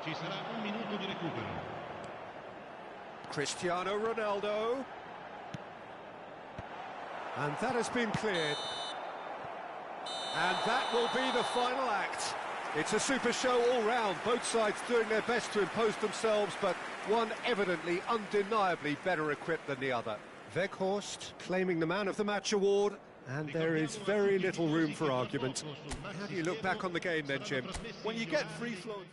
Ci sarà un minuto di recupero. Cristiano Ronaldo. And that has been cleared. And that will be the final act. It's a super show all round, both sides doing their best to impose themselves, but one evidently, undeniably better equipped than the other. Weghorst claiming the Man of the Match award, and there is very little room for argument. How do you look back on the game then, Jim? When you get free-flowing...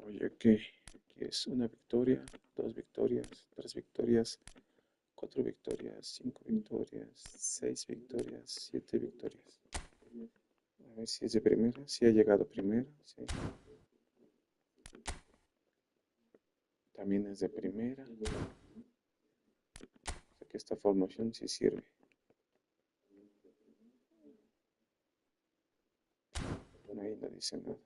Oye, ¿qué es? ¿Una victoria, dos victorias, tres victorias, cuatro victorias, cinco victorias, seis victorias, siete victorias? A ver si es de primera, si ha llegado primero, sí. También es de primera. O sea que esta formación sí sirve. Bueno, ahí no dice nada.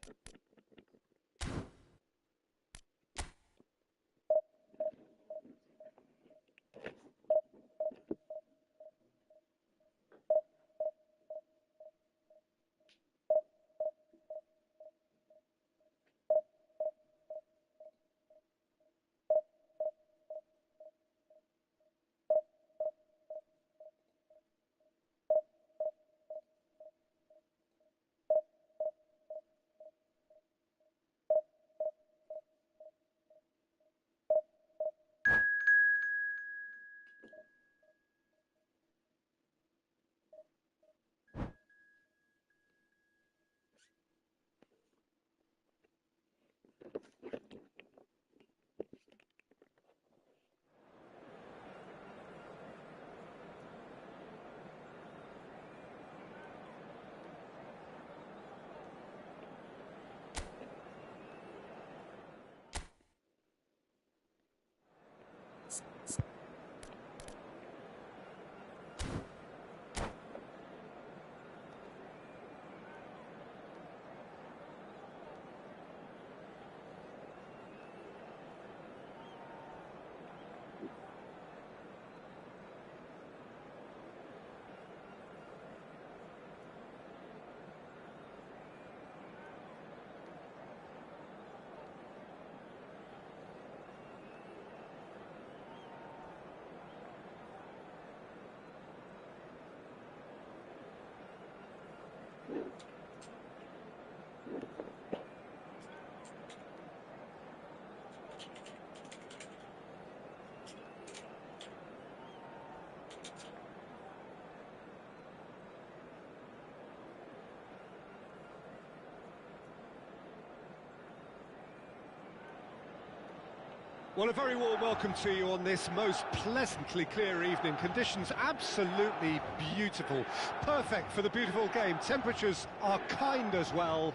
Well, a very warm welcome to you on this most pleasantly clear evening. Conditions absolutely beautiful. Perfect for the beautiful game. Temperatures are kind as well.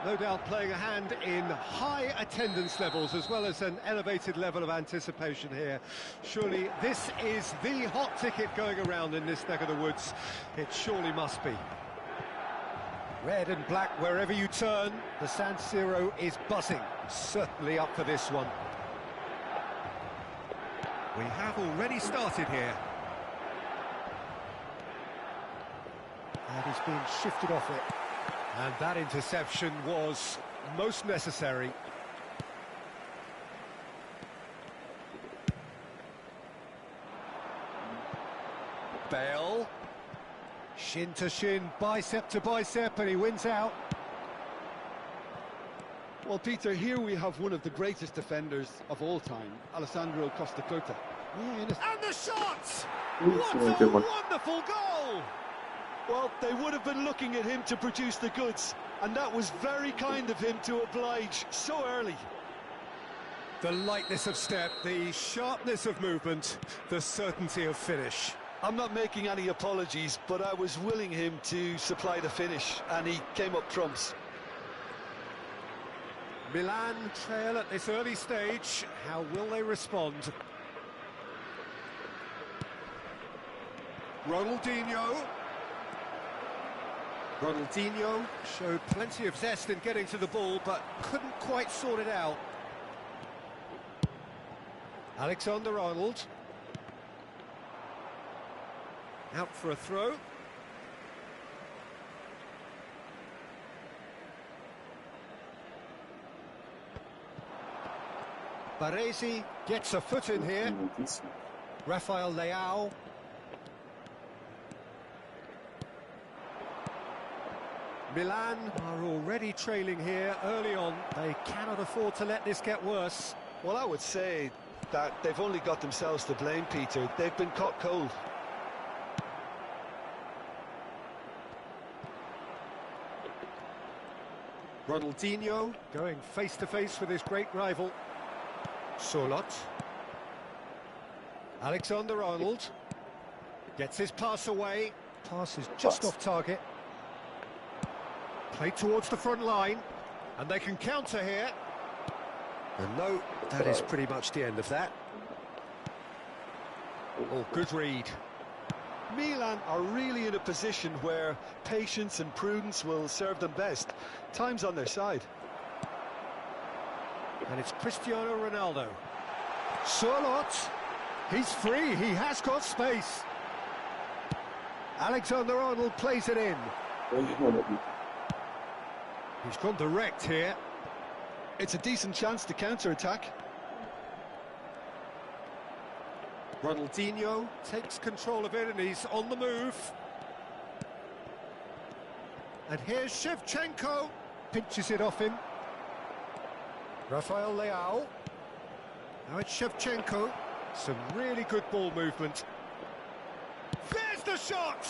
No doubt playing a hand in high attendance levels as well as an elevated level of anticipation here. Surely this is the hot ticket going around in this neck of the woods. It surely must be. Red and black wherever you turn. The San Siro is buzzing. Certainly up for this one. We have already started here. And he's been shifted off it. And that interception was most necessary. Bale. Shin to shin, bicep to bicep, and he wins out. Well, Peter, here we have one of the greatest defenders of all time, Alessandro Costacurta. Yeah, and the shots! What a wonderful goal! Well, they would have been looking at him to produce the goods, and that was very kind of him to oblige so early. The lightness of step, the sharpness of movement, the certainty of finish. I'm not making any apologies, but I was willing him to supply the finish, and he came up trumps. Milan trail at this early stage. How will they respond? Ronaldinho showed plenty of zest in getting to the ball, but couldn't quite sort it out. Alexander-Arnold. Out for a throw. Baresi gets a foot in here. Rafael Leao. Milan are already trailing here early on. They cannot afford to let this get worse. Well, I would say that they've only got themselves to blame, Peter. They've been caught cold. Ronaldinho going face-to-face with his great rival. Solot. Alexander-Arnold gets his pass away. Pass is just off target. Play towards the front line, and they can counter here. And no, that is pretty much the end of that. Oh, good read. Milan are really in a position where patience and prudence will serve them best. Time's on their side. And it's Cristiano Ronaldo. Solot. He's free, he has got space. Alexander-Arnold plays it in. He's gone direct here. It's a decent chance to counter-attack. Ronaldinho takes control of it and he's on the move. And here's Shevchenko. Pinches it off him. Rafael Leao. Now it's Shevchenko. Some really good ball movement. There's the shot!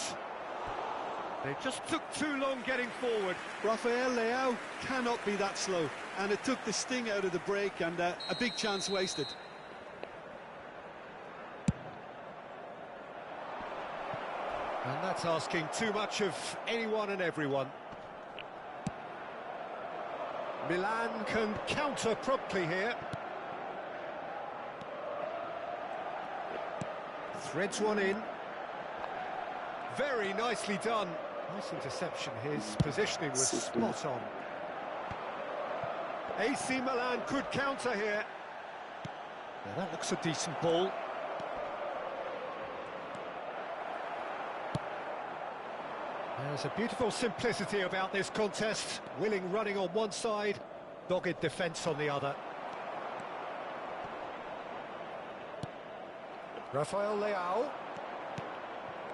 They just took too long getting forward. Rafael Leao cannot be that slow. And it took the sting out of the break and a big chance wasted. And that's asking too much of anyone and everyone. Milan can counter promptly here. Threads one in. Very nicely done. Nice interception. His positioning was spot on. AC Milan could counter here. Now that looks a decent ball. There's a beautiful simplicity about this contest. Willing running on one side, dogged defence on the other. Rafael Leao.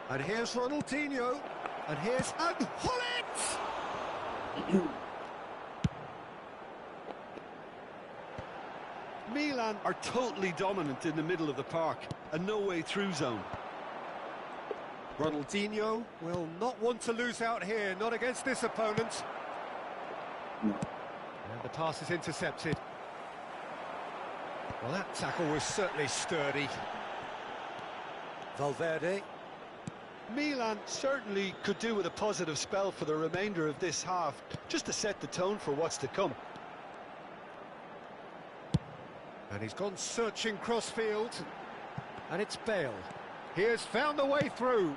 And here's Ronaldinho. And here's... And Hullet! Milan are totally dominant in the middle of the park. A no-way through zone. Ronaldinho will not want to lose out here, not against this opponent. And the pass is intercepted. Well, that tackle was certainly sturdy. Valverde. Milan certainly could do with a positive spell for the remainder of this half, just to set the tone for what's to come. And he's gone searching crossfield. And it's Bale. He has found a way through.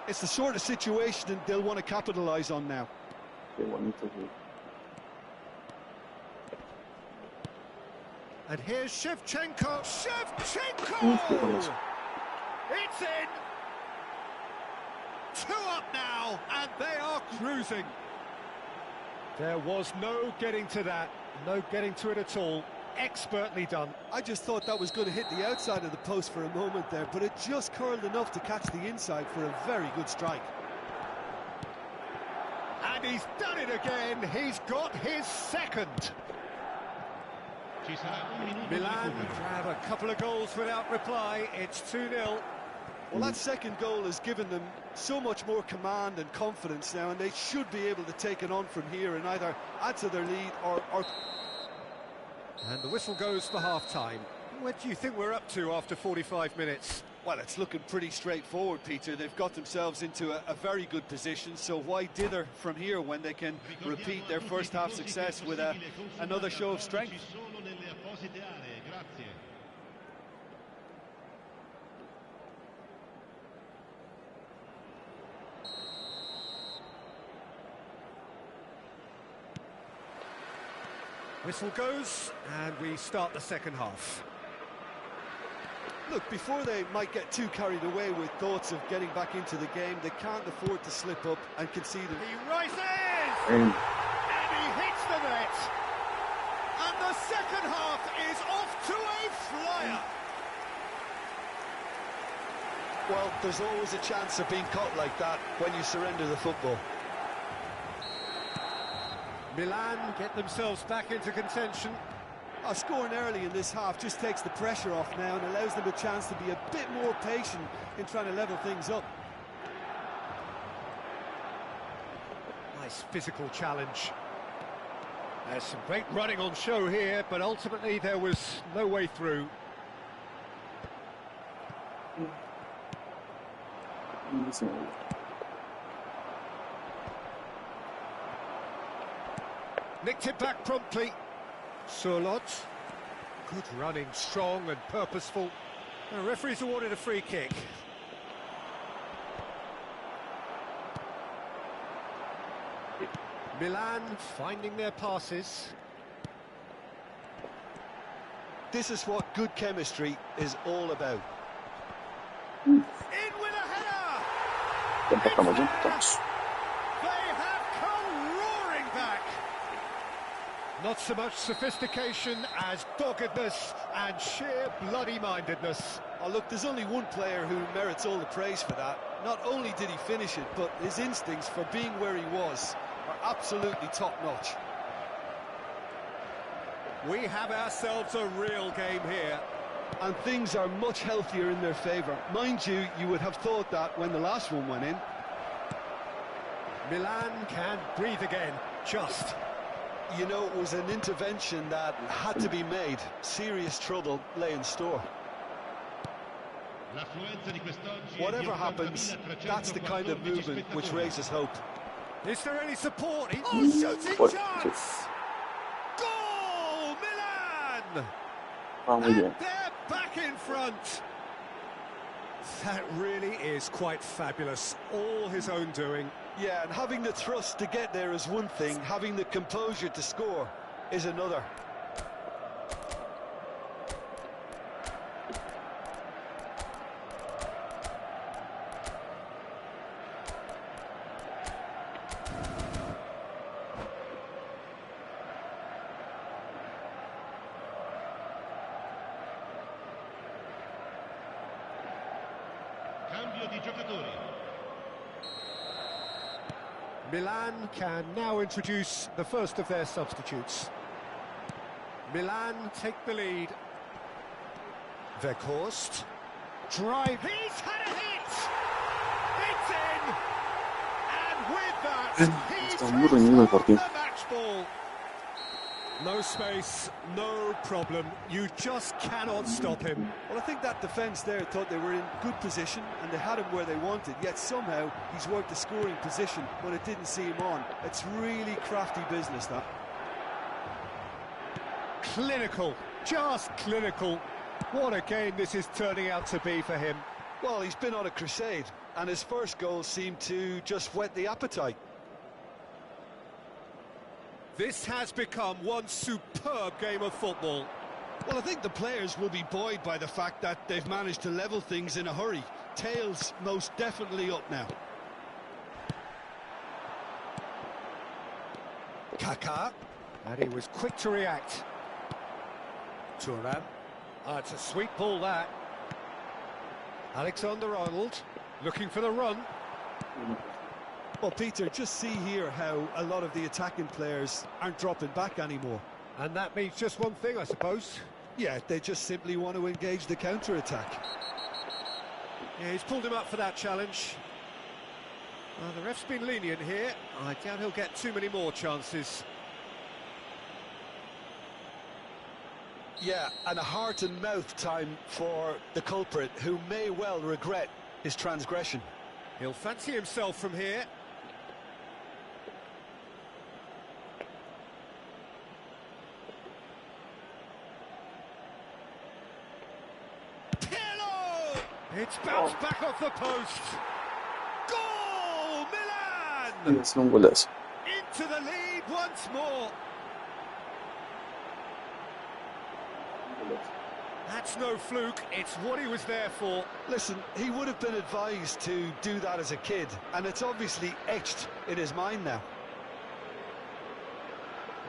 It's the sort of situation that they'll want to capitalise on now. And here's Shevchenko. Shevchenko! It's in! 2 up now, and they are cruising. There was no getting to that, no getting to it at all. Expertly done. I just thought that was going to hit the outside of the post for a moment there, but it just curled enough to catch the inside for a very good strike. And he's done it again. He's got his second. Ci sarà un minuto di Milan recupero. have a couple of goals without reply. It's 2-0. Well, that second goal has given them so much more command and confidence now, and they should be able to take it on from here and either add to their lead or... And the whistle goes for half-time. What do you think we're up to after 45 minutes? Well, it's looking pretty straightforward, Peter. They've got themselves into a very good position, so why dither from here when they can repeat their first half success with another show of strength? Solo nelle apposite aree, grazie. Whistle goes, and we start the second half. Look, before they might get too carried away with thoughts of getting back into the game, they can't afford to slip up and concede. He rises! And And he hits the net! And the second half is off to a flyer! Well, there's always a chance of being caught like that when you surrender the football. Milan get themselves back into contention. Scoring early in this half just takes the pressure off now and allows them a chance to be a bit more patient in trying to level things up. Nice physical challenge. There's some great running on show here, but ultimately there was no way through. Nicked it back promptly. Surlot. Good running, strong and purposeful. The referee's awarded a free kick. Milan finding their passes. This is what good chemistry is all about. In with a header! empatamos juntos. They have come roaring back. Not so much sophistication as doggedness and sheer bloody-mindedness. Oh, look, there's only one player who merits all the praise for that. Not only did he finish it, but his instincts for being where he was are absolutely top-notch. We have ourselves a real game here. And things are much healthier in their favour. Mind you, you would have thought that when the last one went in. Milan can breathe again, just. You know, it was an intervention that had to be made. Serious trouble lay in store. L'affluenza di quest'oggi è di Whatever happens, 80.314 that's the kind of movement which spettatori. raises hope. Is there any support? Oh, shooting Fuerte. chance! Goal, Milan! Ah, muy And bien. they're back in front. That really is quite fabulous. All his own doing. Yeah, and having the thrust to get there is one thing, having the composure to score is another. Cambio di giocatori. Milan can now introduce the first of their substitutes. Milan take the lead. Weghorst. Drive. He's had a hit! It's in! And with that, he Está muy reñido el takes partido. the match ball. No space, no problem. You just cannot stop him. Well, I think that defence there thought they were in good position and they had him where they wanted, yet somehow he's worked the scoring position when it didn't see him on. It's really crafty business, that. Clinical, just clinical. What a game this is turning out to be for him. Well, he's been on a crusade, and his first goal seemed to just whet the appetite. This has become one superb game of football. Well, I think the players will be buoyed by the fact that they've managed to level things in a hurry. Tails most definitely up now. Kaká, and he was quick to react. Thuram, it's a sweet ball that. Alexander-Arnold, looking for the run. Well, Peter, just see here how a lot of the attacking players aren't dropping back anymore. And that means just one thing, I suppose. Yeah, they just simply want to engage the counter-attack. Yeah, he's pulled him up for that challenge. The ref's been lenient here. I doubt he'll get too many more chances. Yeah, and a heart-and-mouth time for the culprit, who may well regret his transgression. He'll fancy himself from here. It's bounced back off the post. Goal, Milan! Es un golazo. Into the lead once more. That's no fluke, it's what he was there for. Listen, he would have been advised to do that as a kid, and it's obviously etched in his mind now.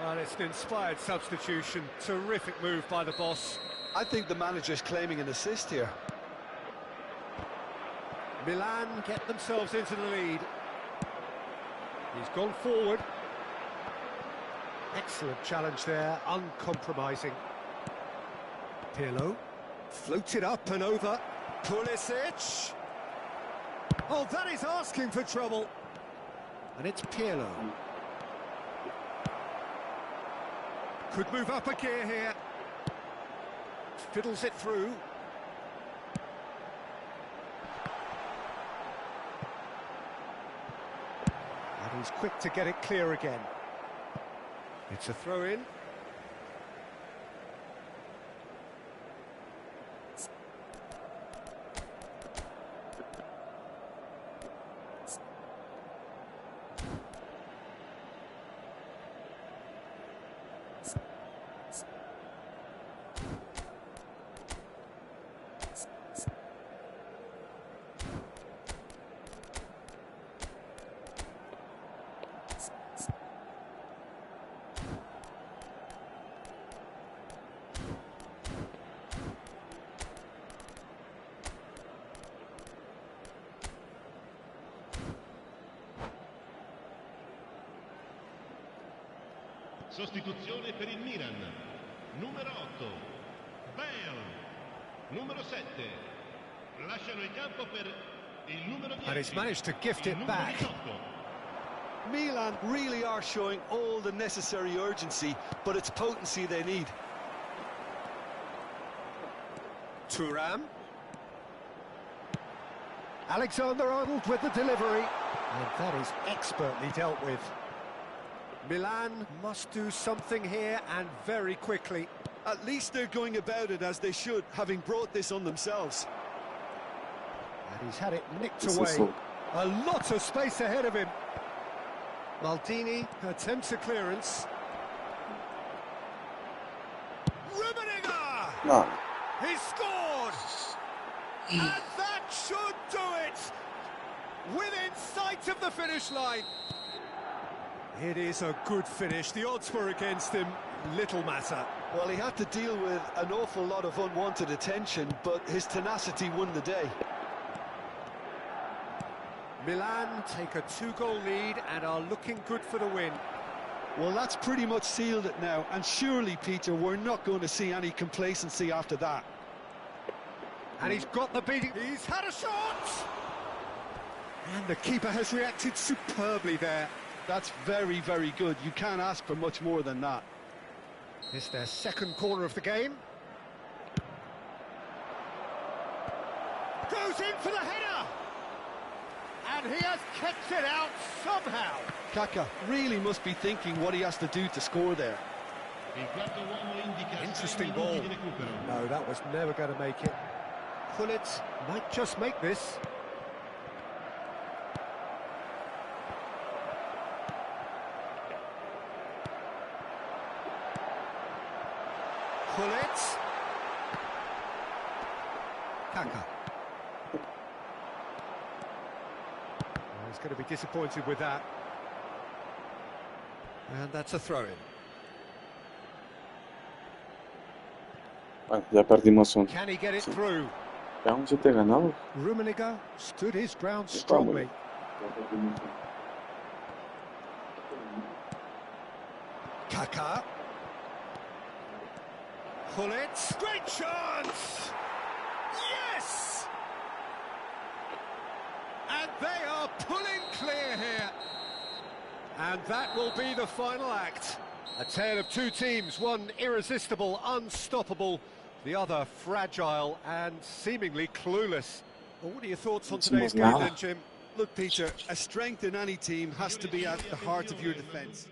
Well, it's an inspired substitution. Terrific move by the boss. I think the manager's claiming an assist here. Milan get themselves into the lead. He's gone forward. Excellent challenge there, uncompromising. Pirlo, floated up and over. Pulisic. Oh, that is asking for trouble. And it's Pirlo. Could move up a gear here. Fiddles it through. And he's quick to get it clear again. It's a throw-in. Sostituzione per il Milan. Numero 8, Bale. Numero 7, lasciano il campo per il numero 10. And he's managed to gift it back. 18. Milan really are showing all the necessary urgency, but it's potency they need. Thuram. Alexander-Arnold with the delivery. And that is expertly dealt with. Milan must do something here, and very quickly. At least they're going about it as they should, having brought this on themselves. And he's had it nicked away. A lot of space ahead of him. Maldini attempts a clearance. Rummenigge! No. He scored! And that should do it! Within sight of the finish line. It is a good finish. The odds were against him. Little matter. Well, he had to deal with an awful lot of unwanted attention, but his tenacity won the day. Milan take a 2-goal lead and are looking good for the win. Well, that's pretty much sealed it now, and surely, Peter, we're not going to see any complacency after that. And he's got the beating. He's had a shot! And the keeper has reacted superbly there. That's very, very good. You can't ask for much more than that. It's their second corner of the game. Goes in for the header! And he has kept it out somehow. Kaka really must be thinking what he has to do to score there. Interesting ball. No, that was never going to make it. Gullit might just make this. Gullit. Kaka. Oh, he's going to be disappointed with that. And that's a throw-in. Bueno, ya perdimos uno. Can he get it Sí. through? Ya un 7 ganado. Rummenigge stood his ground Está muy strongly. bien. Ya perdimos uno. Kaká. Gullit, great chance! Yes! And they are pulling clear here. And that will be the final act. A tale of two teams, one irresistible, unstoppable, the other fragile and seemingly clueless. Well, what are your thoughts on today's game then, Jim? Look, Peter, a strength in any team has to be at the heart of your defence.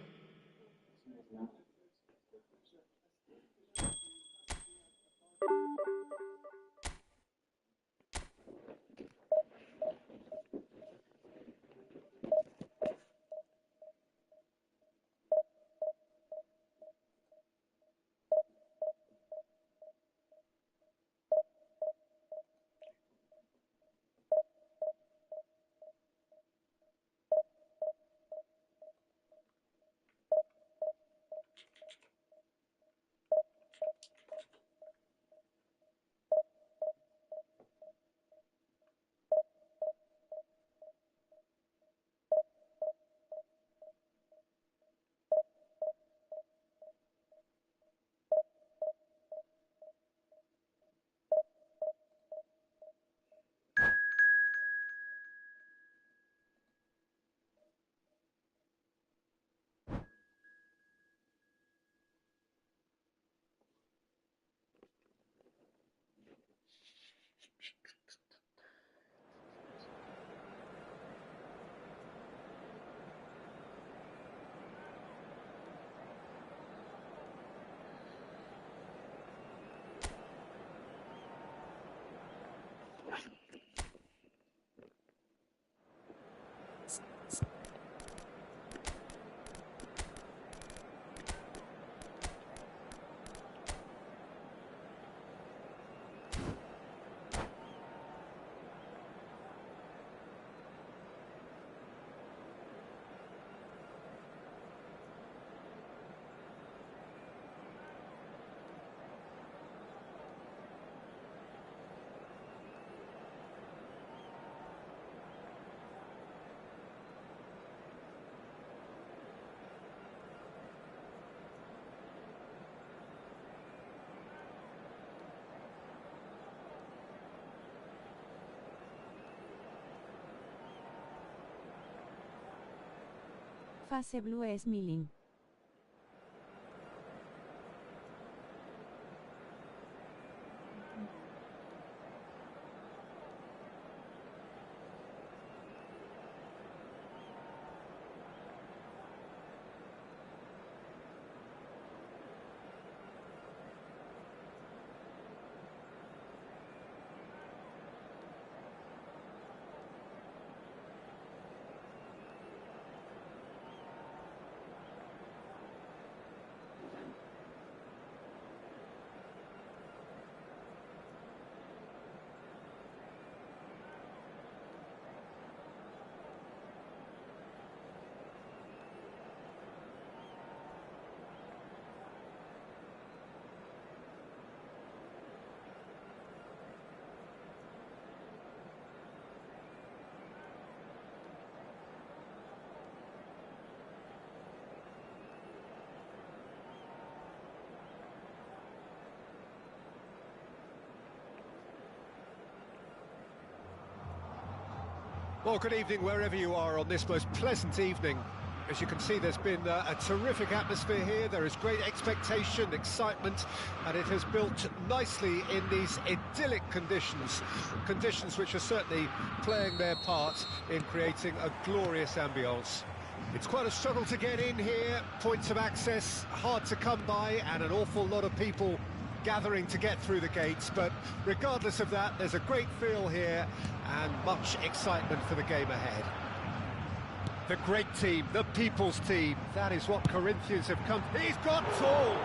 Fase Blue Smiling. Well, good evening wherever you are on this most pleasant evening. As you can see, there's been a terrific atmosphere here. There is great expectation, excitement, and it has built nicely in these idyllic conditions. Conditions which are certainly playing their part in creating a glorious ambience. It's quite a struggle to get in here, points of access hard to come by, and an awful lot of people gathering to get through the gates, but regardless of that, there's a great feel here and much excitement for the game ahead. The great team, the people's team, that is what Corinthians have come. He's got tall!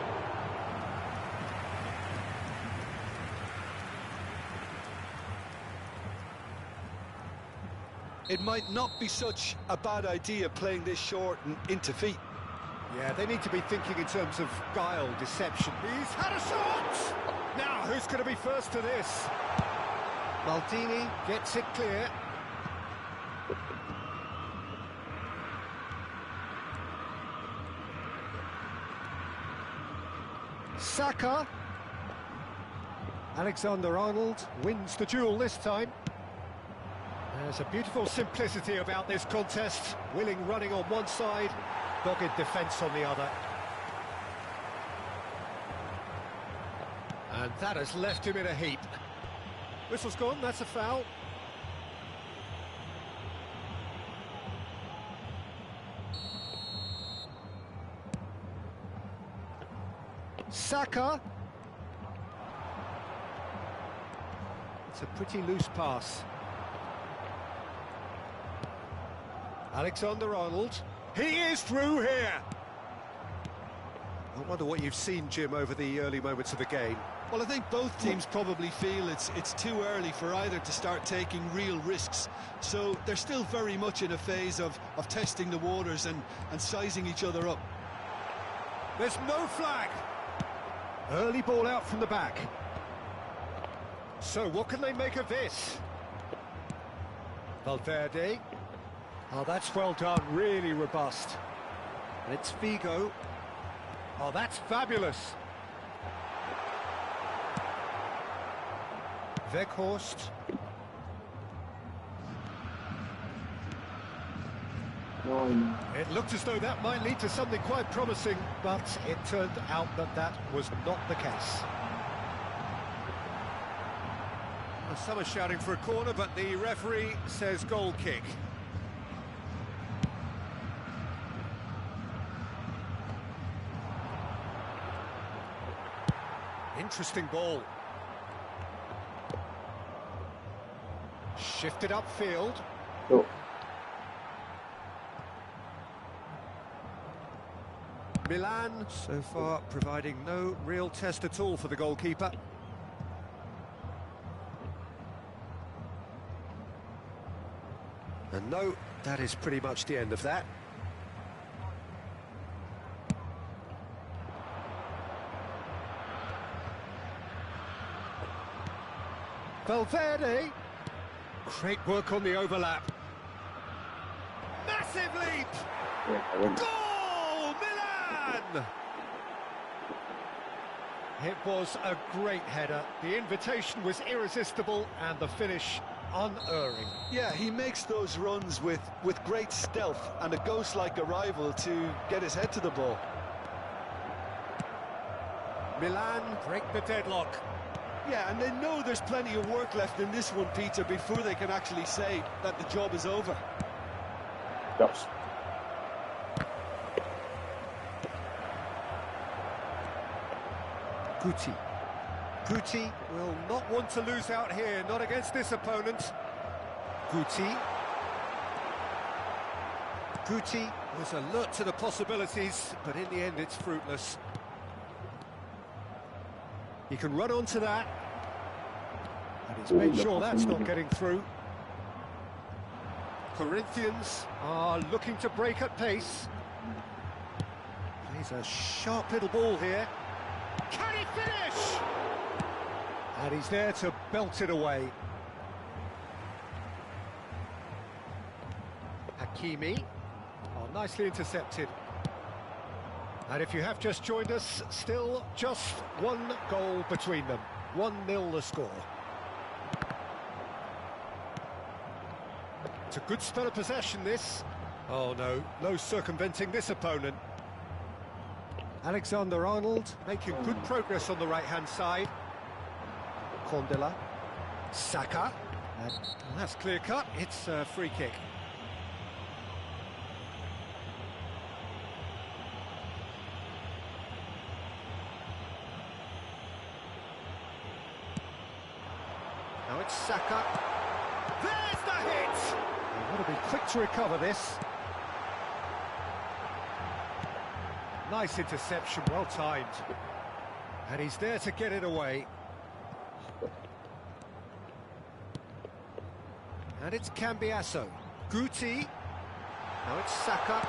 It might not be such a bad idea playing this short and into feet. Yeah, they need to be thinking in terms of guile, deception. He's had a shot! Now, who's going to be first to this? Maldini gets it clear. Saka. Alexander-Arnold wins the duel this time. There's a beautiful simplicity about this contest. Willing running on one side, dogged defence on the other. And that has left him in a heap. Whistle's gone, that's a foul. Saka. It's a pretty loose pass. Alexander-Arnold. He is through here! I wonder what you've seen, Jim, over the early moments of the game. Well, I think both teams probably feel it's too early for either to start taking real risks. So they're still very much in a phase of testing the waters and sizing each other up. There's no flag! Early ball out from the back. So what can they make of this? Valverde. Oh, that's well done, really robust. And it's Figo. Oh, that's fabulous. Weghorst. It looked as though that might lead to something quite promising, but it turned out that that was not the case. Well, some are shouting for a corner, but the referee says goal kick. Interesting ball. Shifted upfield. Oh. Milan, so far, providing no real test at all for the goalkeeper. And no, that is pretty much the end of that. Valverde. Great work on the overlap. Massive leap! Goal, Milan! It was a great header. The invitation was irresistible and the finish unerring. Yeah, he makes those runs with great stealth and a ghost-like arrival to get his head to the ball. Milan break the deadlock. Yeah, and they know there's plenty of work left in this one, Peter, before they can actually say that the job is over. Yes. Guti. Guti will not want to lose out here, not against this opponent. Guti. Guti was alert to the possibilities, but in the end it's fruitless. He can run onto that, and he's made sure that's not getting through. Corinthians are looking to break at pace. Plays a sharp little ball here. Can he finish? And he's there to belt it away. Hakimi. Oh, nicely intercepted. And if you have just joined us, still just one goal between them. 1-0 the score. It's a good spell of possession, this. Oh no, no circumventing this opponent. Alexander-Arnold making good progress on the right-hand side. Condela. Saka. And that's clear-cut, it's a free kick. Now it's Saka. There's the hit! They've got to be quick to recover this. Nice interception, well timed. And he's there to get it away. And it's Cambiasso. Guti. Now it's Saka.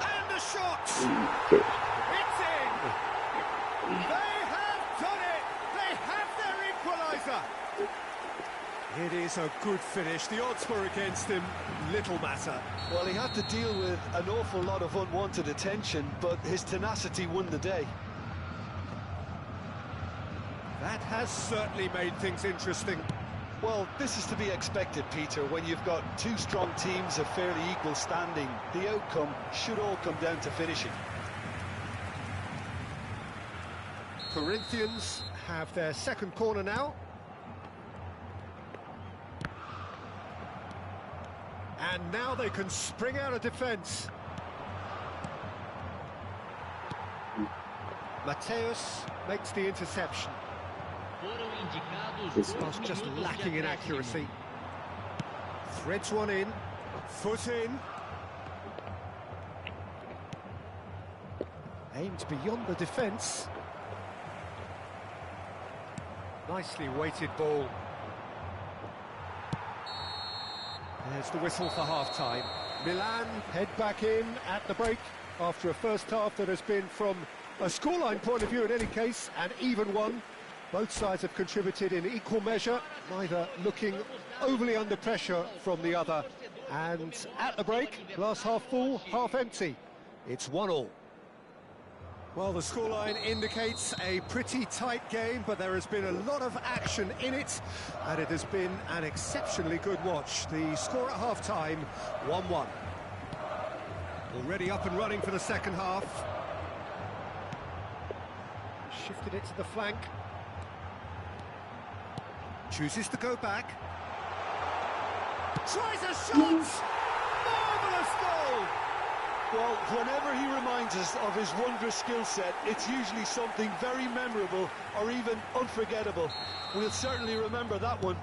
And the shot! It's in! They have done it! They have their equaliser! It is a good finish. The odds were against him. Little matter. Well, he had to deal with an awful lot of unwanted attention, but his tenacity won the day. That has certainly made things interesting. Well, this is to be expected, Peter. When you've got two strong teams of fairly equal standing, the outcome should all come down to finishing. Corinthians have their second corner now. And now they can spring out of defence. Mateus makes the interception. Was just lacking in accuracy. Threads one in, foot in. Aimed beyond the defence. Nicely weighted ball. There's the whistle for half-time. Milan head back in at the break after a first half that has been, from a scoreline point of view in any case, an even one. Both sides have contributed in equal measure, neither looking overly under pressure from the other. And at the break, glass half full, half empty. It's 1-1. Well, the scoreline indicates a pretty tight game, but there has been a lot of action in it, and it has been an exceptionally good watch. The score at half-time, 1-1. Already up and running for the second half. Shifted it to the flank. Chooses to go back. Tries a shot! Marvellous goal! Well, whenever he reminds us of his wondrous skill set, it's usually something very memorable or even unforgettable. We'll certainly remember that one.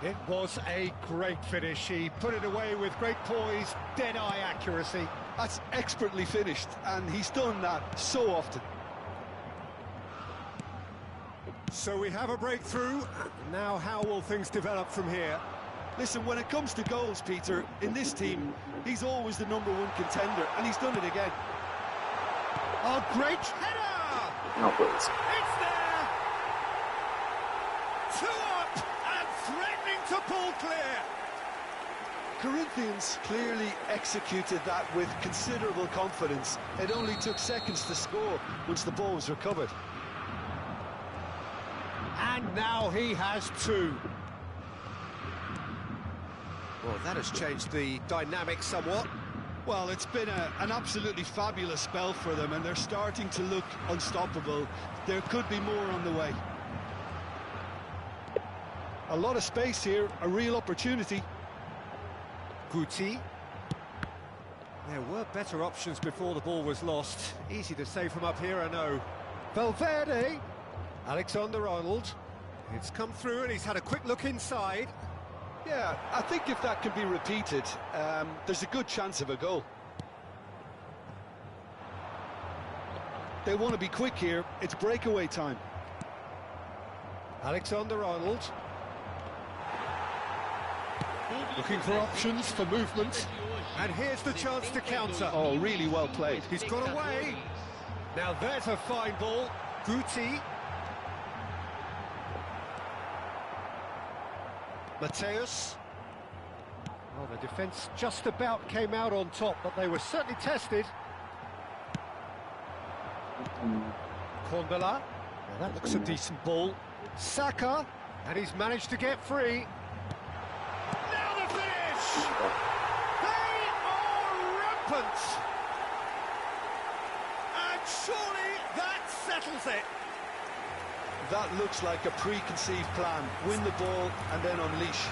It was a great finish. He put it away with great poise, dead-eye accuracy. That's expertly finished, and he's done that so often. So we have a breakthrough. Now how will things develop from here? Listen, when it comes to goals, Peter, in this team, he's always the #1 contender, and he's done it again. A great header! No, please. It's there! 2 up and threatening to pull clear. Corinthians clearly executed that with considerable confidence. It only took seconds to score once the ball was recovered. And now he has 2. Well, that has changed the dynamic somewhat. Well, it's been an absolutely fabulous spell for them, and they're starting to look unstoppable. There could be more on the way. A lot of space here, a real opportunity. Guti. There were better options before the ball was lost. Easy to say from up here, I know. Valverde. Alexander-Arnold. It's come through and he's had a quick look inside. Yeah, I think if that can be repeated, there's a good chance of a goal. They want to be quick here. It's breakaway time. Alexander-Arnold. Looking for options for movement. And here's the chance to counter. Oh, really well played. He's got away. Now there's a fine ball. Guti. Mateus. Well, the defence just about came out on top, but they were certainly tested. Kondola. Now that looks a decent ball. Saka, and he's managed to get free. Now the finish! They are rampant! And surely that settles it. That looks like a preconceived plan. Win the ball and then unleash.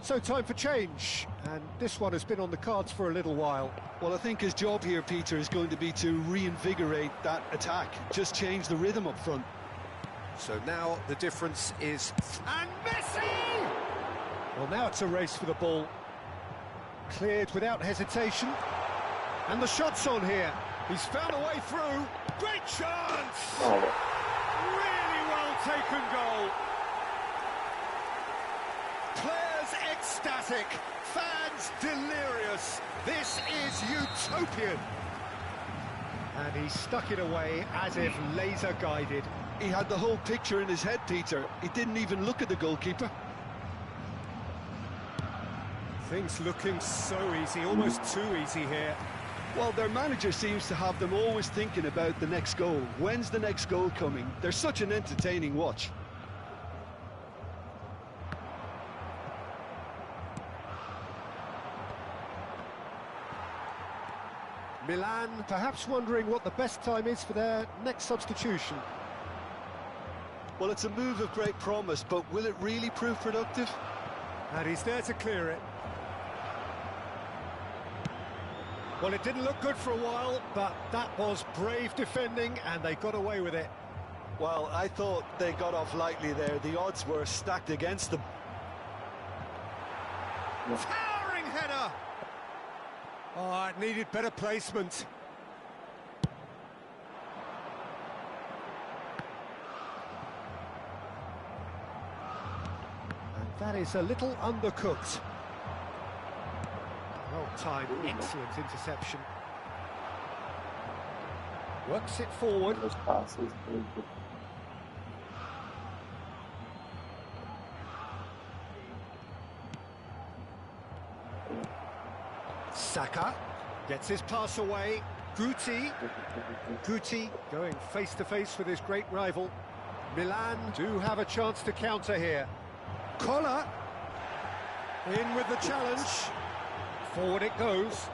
So time for change, and this one has been on the cards for a little while. Well, I think his job here, Peter, is going to be to reinvigorate that attack. Just change the rhythm up front. So now the difference is... And Messi! Well, now it's a race for the ball. Cleared without hesitation. And the shot's on here. He's found a way through. Great chance! Really well taken goal. Players ecstatic. Fans delirious. This is utopian. And he stuck it away as if laser guided. He had the whole picture in his head, Peter. He didn't even look at the goalkeeper. Things looking so easy, almost too easy here. Well, their manager seems to have them always thinking about the next goal. When's the next goal coming? They're such an entertaining watch. Milan perhaps wondering what the best time is for their next substitution. Well, it's a move of great promise, but will it really prove productive? And he's there to clear it. Well, it didn't look good for a while, but that was brave defending, and they got away with it. Well, I thought they got off lightly there. The odds were stacked against them. Towering header! Oh, it needed better placement. And that is a little undercooked. Well timed, excellent interception. Works it forward. Saka gets his pass away. Guti going face to face with his great rival. Milan do have a chance to counter here. Kola in with the challenge. Forward it goes.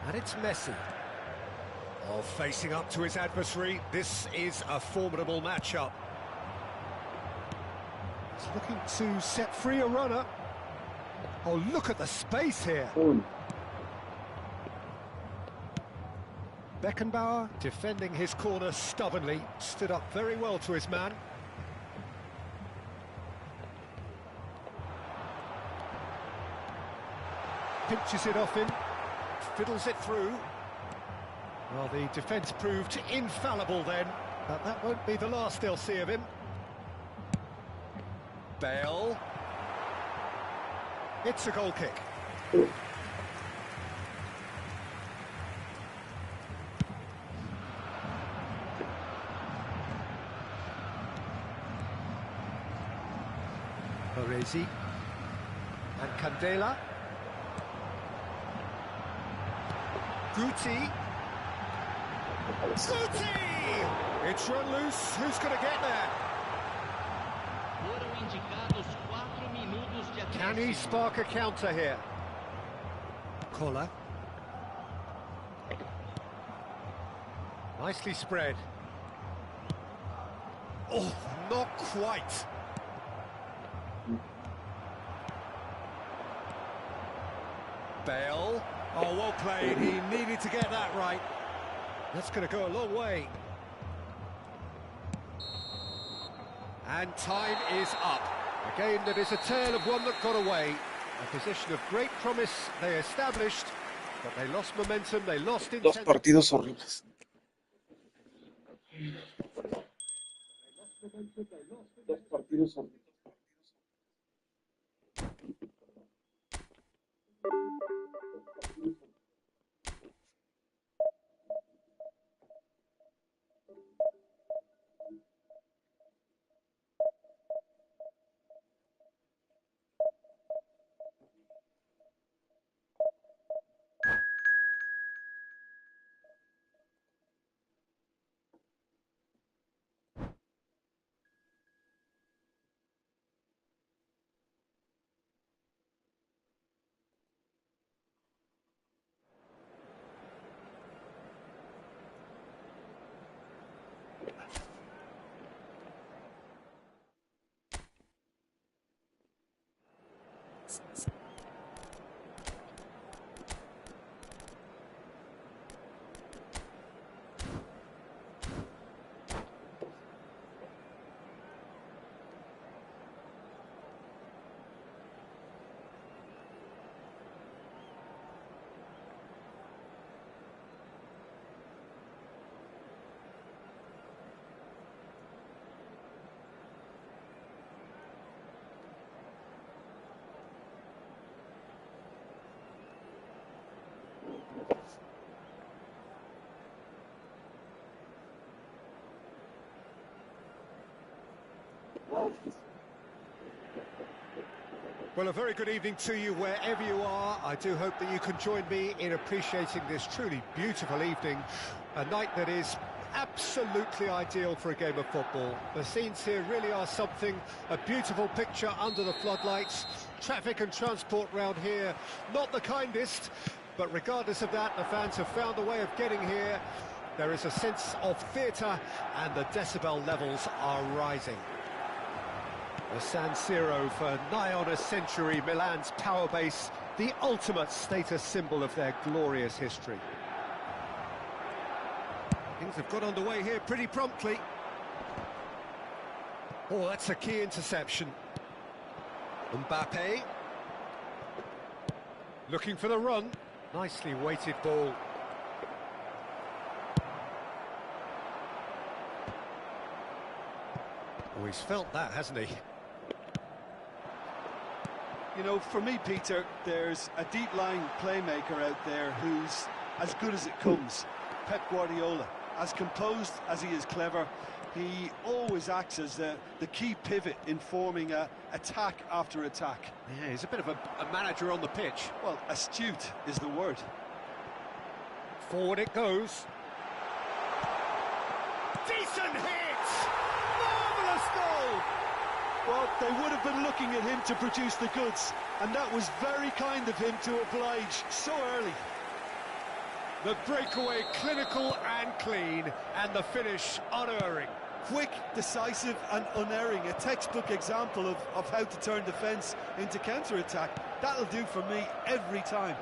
And it's Messi. Oh, facing up to his adversary. This is a formidable matchup. He's looking to set free a runner. Oh, look at the space here. Beckenbauer defending his corner stubbornly. Stood up very well to his man. Pinches it off him. Fiddles it through. Well, the defence proved infallible then. But that won't be the last they'll see of him. Bale. It's a goal kick. Baresi and Candela. Guti. It's run loose. Who's going to get there? Can he spark a counter here? Kola. Nicely spread. Oh, not quite. Bale. Oh, well played. He needed to get that right. That's going to go a long way. And time is up. A game that is a tale of one that got away. A position of great promise they established, but they lost momentum, they lost intensity. Dos partidos horribles. Dos partidos horribles. Well, a very good evening to you wherever you are. I do hope that you can join me in appreciating this truly beautiful evening, a night that is absolutely ideal for a game of football. The scenes here really are something, a beautiful picture under the floodlights. Traffic and transport round here, not the kindest, but regardless of that, the fans have found a way of getting here. There is a sense of theatre and the decibel levels are rising. The San Siro for nigh on a century, Milan's power base, the ultimate status symbol of their glorious history. Things have got underway here pretty promptly. Oh, that's a key interception. Mbappe. Looking for the run. Nicely weighted ball. Oh, he's felt that, hasn't he? You know, for me, Peter, there's a deep-lying playmaker out there who's as good as it comes. Pep Guardiola. As composed as he is clever, he always acts as the key pivot in forming attack after attack. Yeah, he's a bit of a manager on the pitch. Well, astute is the word. Forward it goes. Decent hit! Marvellous goal! Well, they would have been looking at him to produce the goods, and that was very kind of him to oblige so early. The breakaway clinical and clean, and the finish unerring. Quick, decisive and unerring, a textbook example of how to turn defence into counter-attack. That'll do for me every time.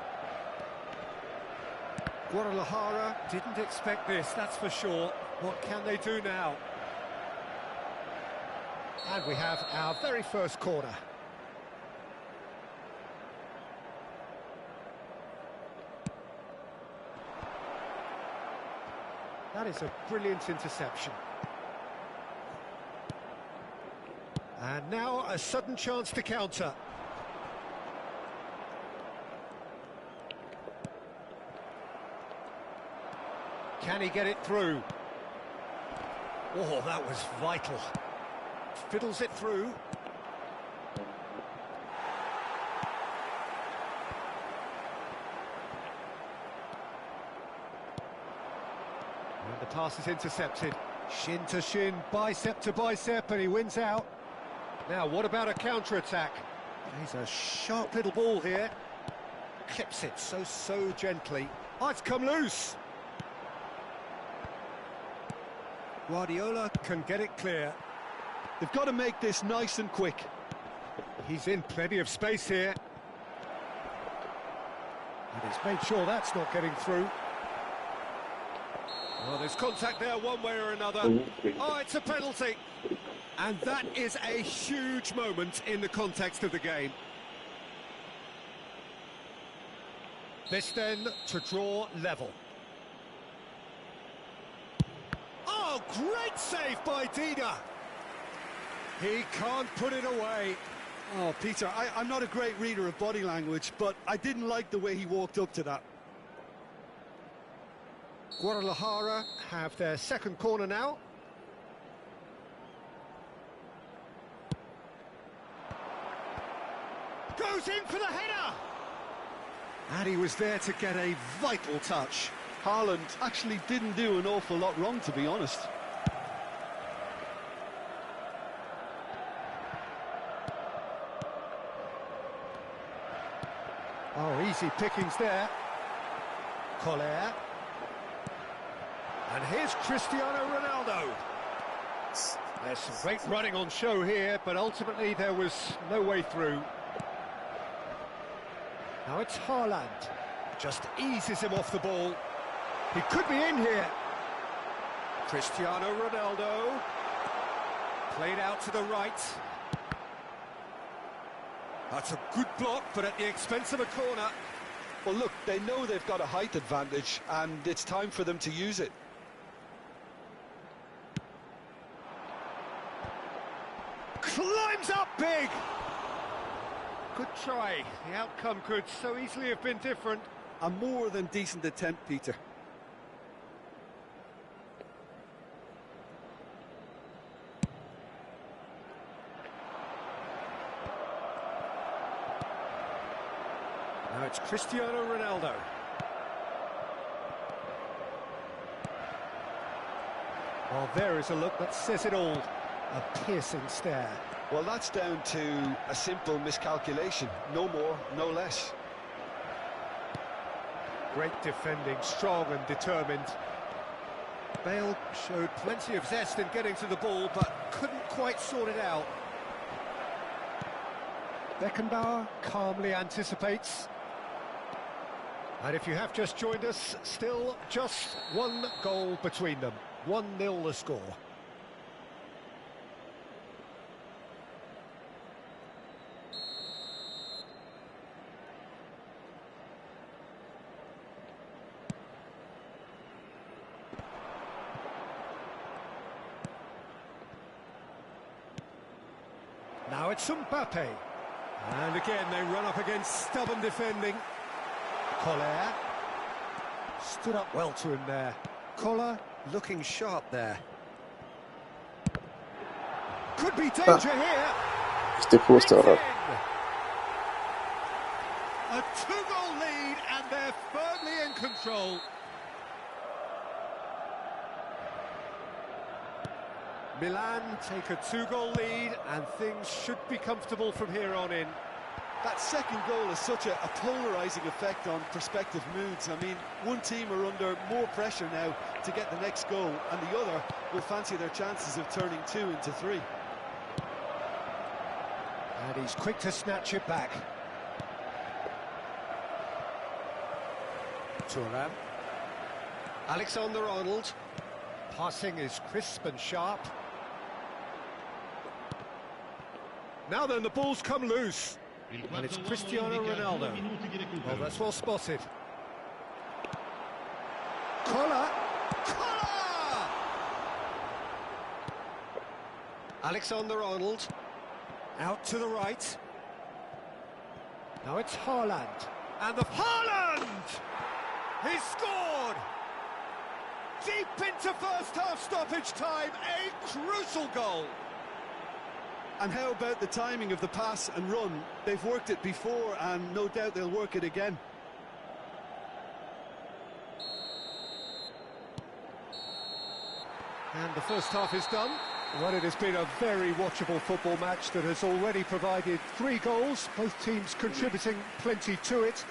Guadalajara didn't expect this, that's for sure. What can they do now? And we have our very first corner. That is a brilliant interception. And now a sudden chance to counter. Can he get it through? Oh, that was vital. Fiddles it through. And the pass is intercepted. Shin to shin, bicep to bicep, and he wins out. Now, what about a counter-attack? He's a sharp little ball here. Clips it so gently. Oh, it's come loose. Guardiola can get it clear. They've got to make this nice and quick. He's in plenty of space here. And he's made sure that's not getting through. Well, there's contact there one way or another. Oh, it's a penalty. And that is a huge moment in the context of the game. This then to draw level. Oh, great save by Dida. He can't put it away. Oh, Peter, I'm not a great reader of body language, but I didn't like the way he walked up to that. Guadalajara have their second corner now. Goes in for the header! And he was there to get a vital touch. Haaland actually didn't do an awful lot wrong, to be honest. Oh, easy pickings there. Collier. And here's Cristiano Ronaldo. There's some great running on show here, but ultimately there was no way through. Now it's Haaland. Just eases him off the ball. He could be in here. Cristiano Ronaldo. Played out to the right. That's a good block, but at the expense of a corner. Well, look, they know they've got a height advantage, and it's time for them to use it. Climbs up big! Good try. The outcome could so easily have been different. A more than decent attempt, Peter. Now it's Cristiano Ronaldo. Well, there is a look that says it all. A piercing stare. Well, that's down to a simple miscalculation. No more, no less. Great defending, strong and determined. Bale showed plenty of zest in getting to the ball, but couldn't quite sort it out. Beckenbauer calmly anticipates. And if you have just joined us, still just one goal between them. 1-0 the score. Now it's Mbappe. And again they run up against stubborn defending. Collier stood up well to him there. Collar looking sharp there. Could be danger here. Este juego está raro. A 2-goal lead and they're firmly in control. Milan take a 2-goal lead and things should be comfortable from here on in. That second goal has such a polarising effect on prospective moods. I mean, one team are under more pressure now to get the next goal, and the other will fancy their chances of turning 2 into 3. And he's quick to snatch it back. Thuram. Alexander-Arnold. Passing is crisp and sharp. Now then, the ball's come loose. And it's Cristiano Ronaldo. Oh, that's well spotted. Collar! Collar! Alexander-Arnold. Out to the right. Now it's Haaland. And the Haaland! He's scored! Deep into first half stoppage time, a crucial goal. And how about the timing of the pass and run? They've worked it before and no doubt they'll work it again. And the first half is done. Well, it has been a very watchable football match that has already provided 3 goals, both teams contributing plenty to it.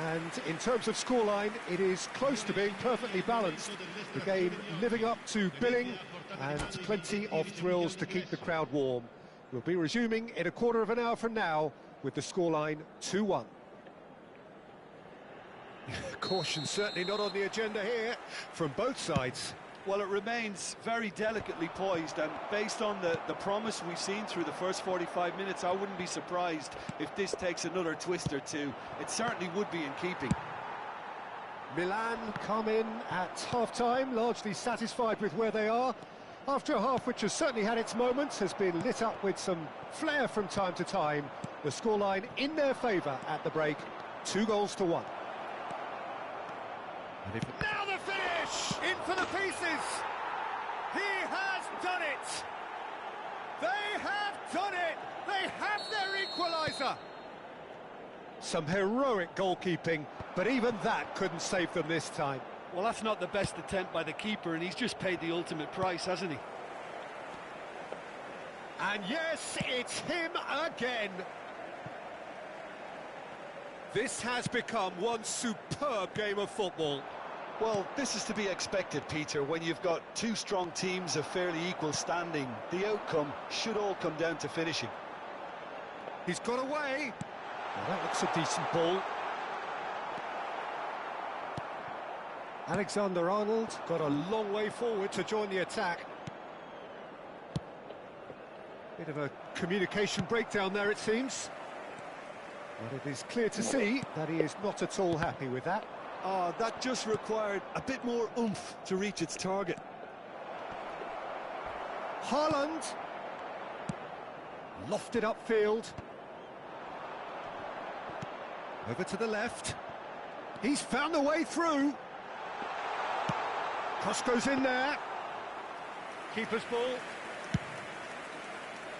And in terms of scoreline, it is close to being perfectly balanced. The game living up to billing and plenty of thrills to keep the crowd warm. We'll be resuming in a quarter of an hour from now with the scoreline 2-1. Caution certainly not on the agenda here from both sides. Well, it remains very delicately poised, and based on the promise we've seen through the first 45 minutes, I wouldn't be surprised if this takes another twist or two. It certainly would be in keeping. Milan come in at half-time, largely satisfied with where they are. After a half which has certainly had its moments, has been lit up with some flair from time to time. The scoreline in their favour at the break, 2-1. Now the finish! In for the pieces! He has done it! They have done it! They have their equaliser! Some heroic goalkeeping, but even that couldn't save them this time. Well, that's not the best attempt by the keeper, and he's just paid the ultimate price, hasn't he? And yes, it's him again. This has become one superb game of football. Well, this is to be expected, Peter, when you've got 2 strong teams of fairly equal standing. The outcome should all come down to finishing. He's got away. Well, that looks a decent ball. Alexander-Arnold got a long way forward to join the attack. Bit of a communication breakdown there, it seems. But it is clear to see that he is not at all happy with that. Oh, that just required a bit more oomph to reach its target. Haaland. Lofted upfield. Over to the left. He's found a way through. Cross goes in there. Keeper's ball.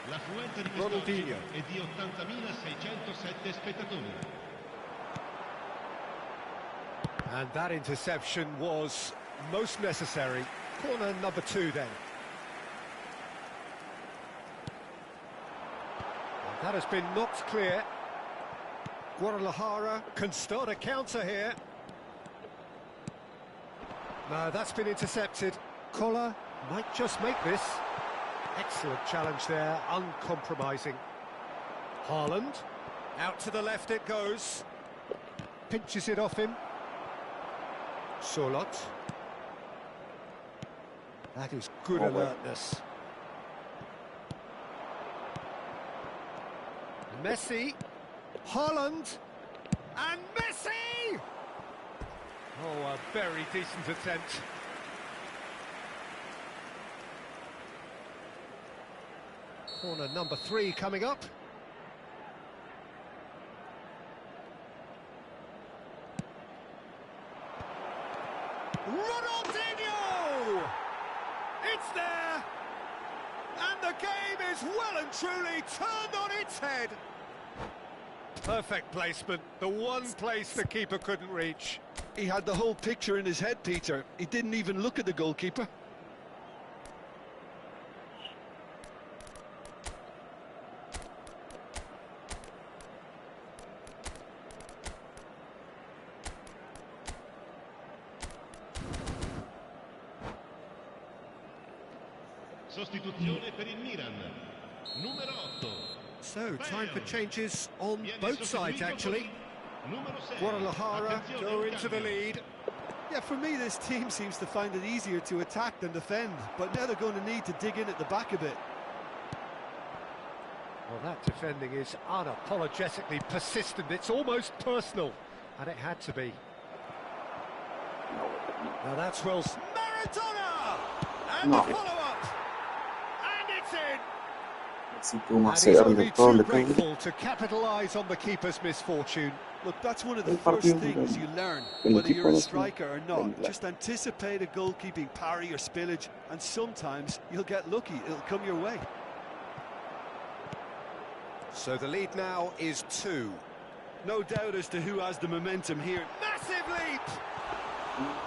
L'affluenza di quest'oggi è di 80.607 spettatori. And that interception was most necessary. Corner number 2 then. And that has been knocked clear. Guadalajara can start a counter here. No, that's been intercepted. Koller might just make this. Excellent challenge there, uncompromising. Haaland, out to the left it goes. Pinches it off him. Solot. That is good alertness. Messi. Haaland. And Messi! Oh, a very decent attempt. Corner number 3 coming up. Ronaldinho! It's there! And the game is well and truly turned on its head. Perfect placement, the one place the keeper couldn't reach. He had the whole picture in his head, Peter. He didn't even look at the goalkeeper. Sostituzione per il Milan. Numero 8. So, time for changes on both sides, actually. Guadalajara go into the lead. Yeah, for me, this team seems to find it easier to attack than defend, but now they're going to need to dig in at the back a bit. Well, that defending is unapologetically persistent. It's almost personal, and it had to be. Now that's Wells. Maradona! And the follow-up! And it's in! And he's only too grateful to capitalise on the keeper's misfortune. Look, that's one of the first things you learn, whether you're a striker or not. Just anticipate a goalkeeping parry or spillage, and sometimes you'll get lucky. It'll come your way. So the lead now is 2. No doubt as to who has the momentum here. Massive leap!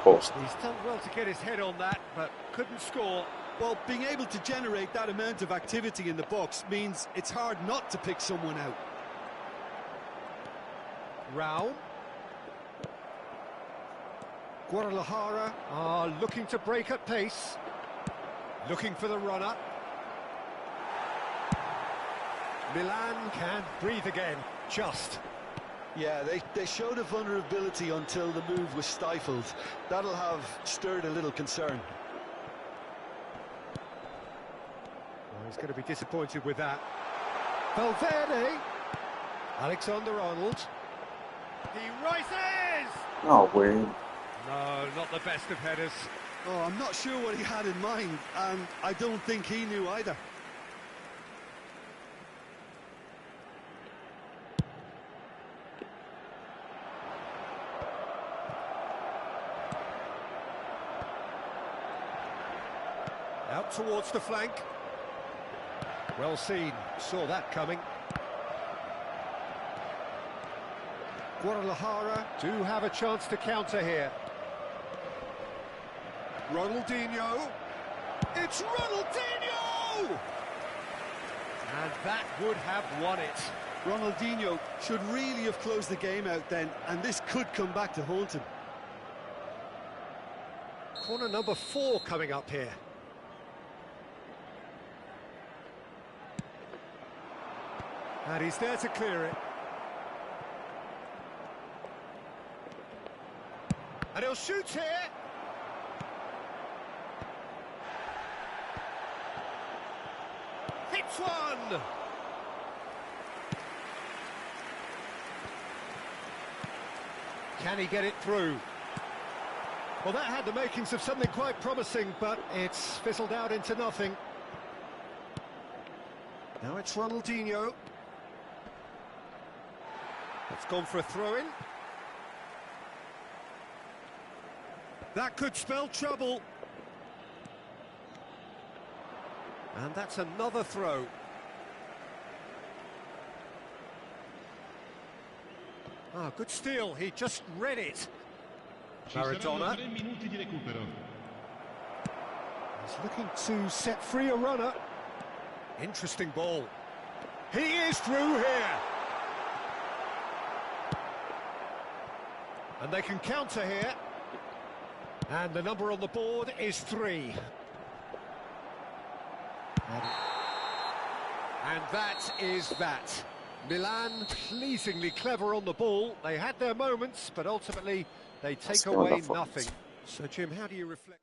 He's done well to get his head on that, but couldn't score. Well, being able to generate that amount of activity in the box means it's hard not to pick someone out. Raul. Guadalajara are looking to break at pace. Looking for the runner. Milan can breathe again, just. Yeah, they showed a vulnerability until the move was stifled. That'll have stirred a little concern. Well, he's going to be disappointed with that. Valverde. Alexander-Arnold. He rises! No way. No, not the best of headers. Oh, I'm not sure what he had in mind, and I don't think he knew either. Out towards the flank. Well seen, saw that coming. Guadalajara do have a chance to counter here. Ronaldinho. It's Ronaldinho! And that would have won it. Ronaldinho should really have closed the game out then, and this could come back to haunt him. Corner number 4 coming up here. And he's there to clear it. And he'll shoot here. Hits one! Can he get it through? Well, that had the makings of something quite promising, but it's fizzled out into nothing. Now it's Ronaldinho. It's gone for a throw-in. That could spell trouble. And that's another throw. Ah, good steal. He just read it. Ci saranno Maradona. 3 minuti di recupero. He's looking to set free a runner. Interesting ball. He is through here. And they can counter here. And the number on the board is 3. And that is that. Milan pleasingly clever on the ball. They had their moments, but ultimately they take away nothing. So, Jim, how do you reflect?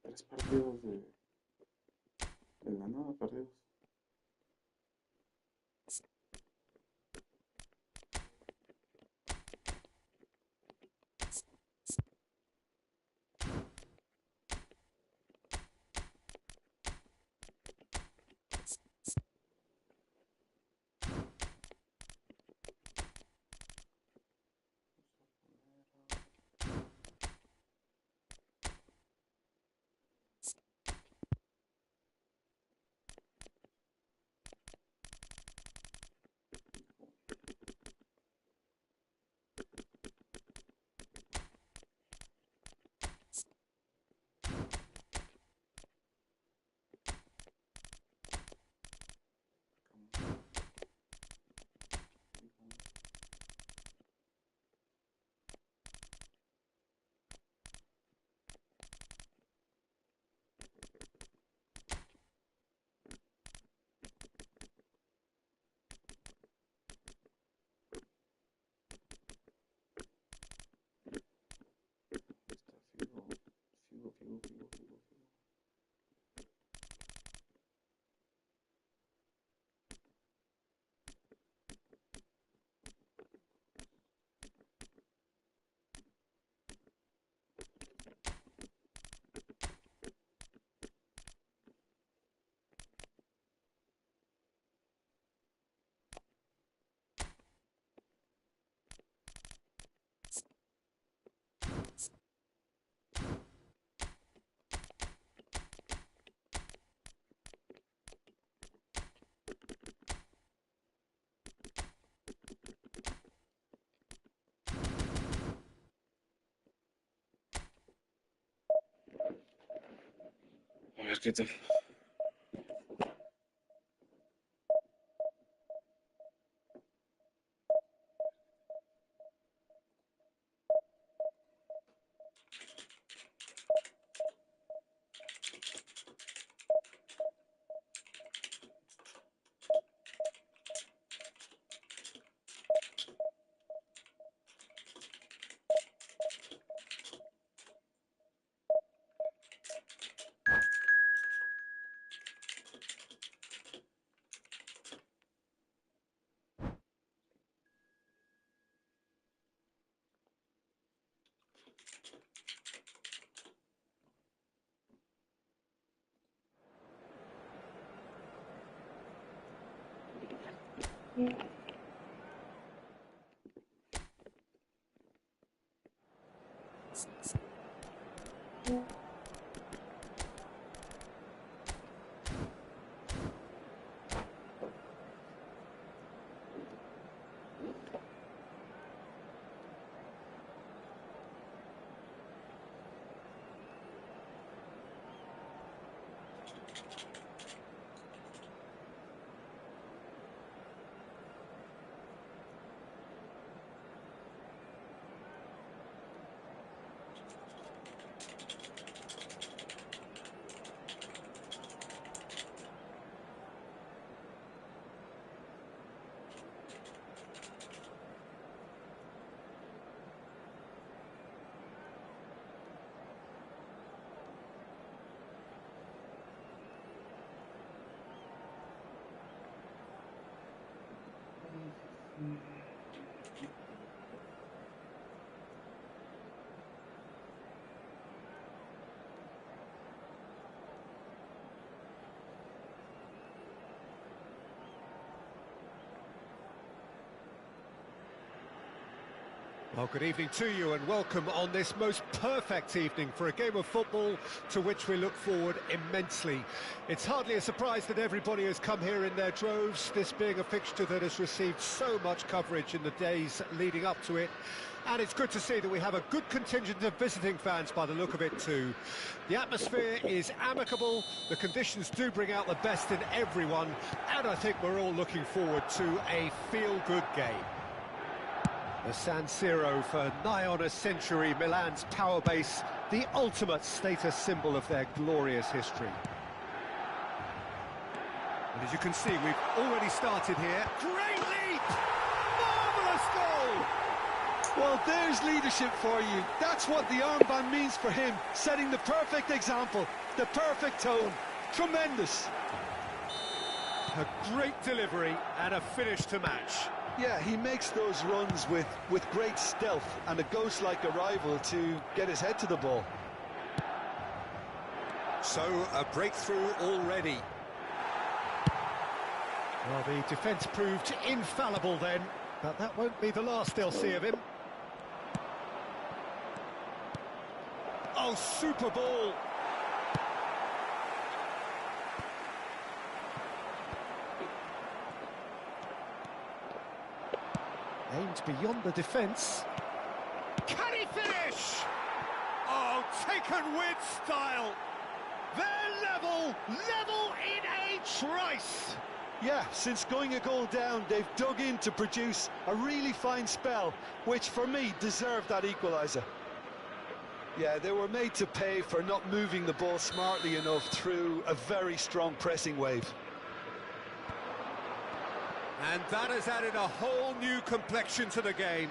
Tres partidos de la nada, perdidos. A ver qué tal. Well, good evening to you and welcome on this most perfect evening for a game of football to which we look forward immensely. It's hardly a surprise that everybody has come here in their droves, this being a fixture that has received so much coverage in the days leading up to it. And it's good to see that we have a good contingent of visiting fans by the look of it too. The atmosphere is amicable, the conditions do bring out the best in everyone, and I think we're all looking forward to a feel-good game. The San Siro for nigh on a century, Milan's power base, the ultimate status symbol of their glorious history. And as you can see, we've already started here. Great leap! Marvellous goal! Well, there's leadership for you. That's what the armband means for him, setting the perfect example, the perfect tone. Tremendous. A great delivery and a finish to match. Yeah, he makes those runs with great stealth and a ghost-like arrival to get his head to the ball. So, a breakthrough already. Well, the defence proved infallible then, but that won't be the last they'll see of him. Oh, super ball! Aimed beyond the defence. Can he finish? Oh, taken with style. They're level in a trice. Yeah, since going a goal down, they've dug in to produce a really fine spell, which for me deserved that equaliser. Yeah, they were made to pay for not moving the ball smartly enough through a very strong pressing wave. And that has added a whole new complexion to the game.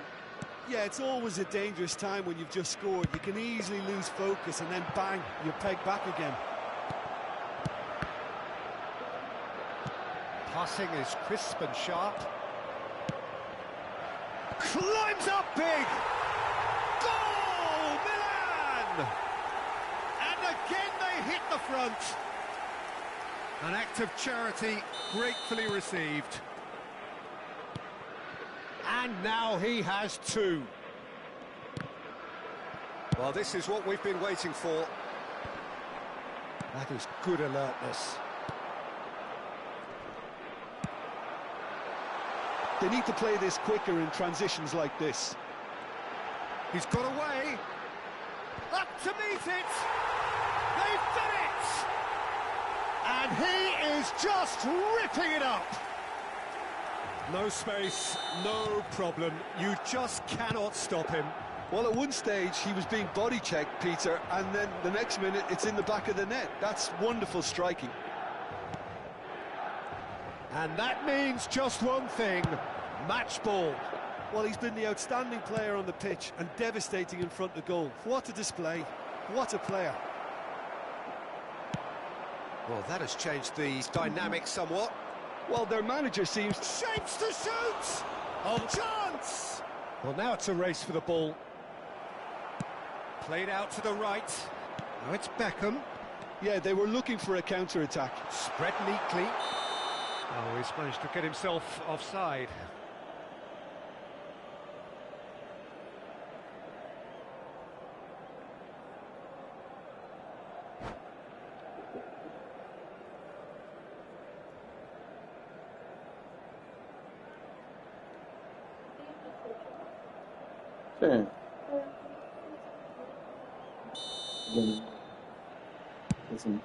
Yeah, it's always a dangerous time when you've just scored. You can easily lose focus and then bang, you're pegged back again. Passing is crisp and sharp. Climbs up big! Goal! Milan! And again they hit the front. An act of charity gratefully received. And now he has two. Well, this is what we've been waiting for. That is good alertness. They need to play this quicker in transitions like this. He's got away. Up to meet it. They've done it. And he is just ripping it up. No space, no problem. You just cannot stop him. Well, at one stage, he was being body-checked, Peter, and then the next minute, it's in the back of the net. That's wonderful striking. And that means just one thing, match ball. Well, he's been the outstanding player on the pitch and devastating in front of goal. What a display, what a player. Well, that has changed the dynamic somewhat. Well, their manager seems... Shapes to shoot! On chance! Well, now it's a race for the ball. Played out to the right. Now it's Beckham. Yeah, they were looking for a counter-attack. Spread neatly. Oh, he's managed to get himself offside. Sí. Bueno. Hacemos.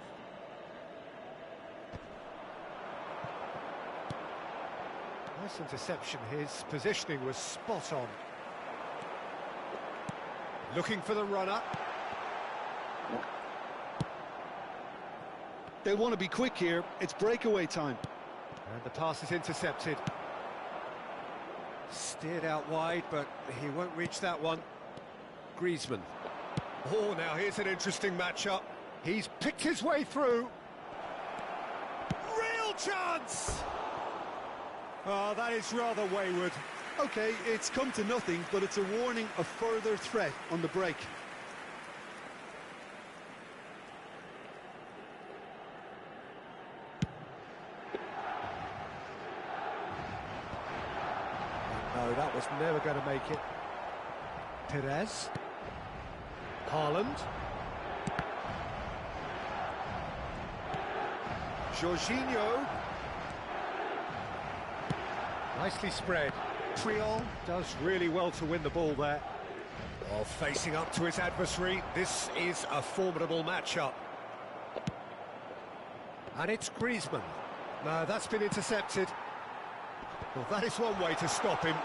Nice interception. His positioning was spot on. Looking for the runner. They want to be quick here. It's breakaway time. And the pass is intercepted. Steered out wide, but he won't reach that one. Griezmann. Oh, now here's an interesting matchup. He's picked his way through. Real chance! Oh, that is rather wayward. OK, it's come to nothing, but it's a warning of further threat on the break. No, that was never going to make it. Perez. Haaland. Jorginho. Nicely spread. Triol does really well to win the ball there. While facing up to his adversary, this is a formidable matchup. And it's Griezmann. No, that's been intercepted. Well, that is one way to stop him.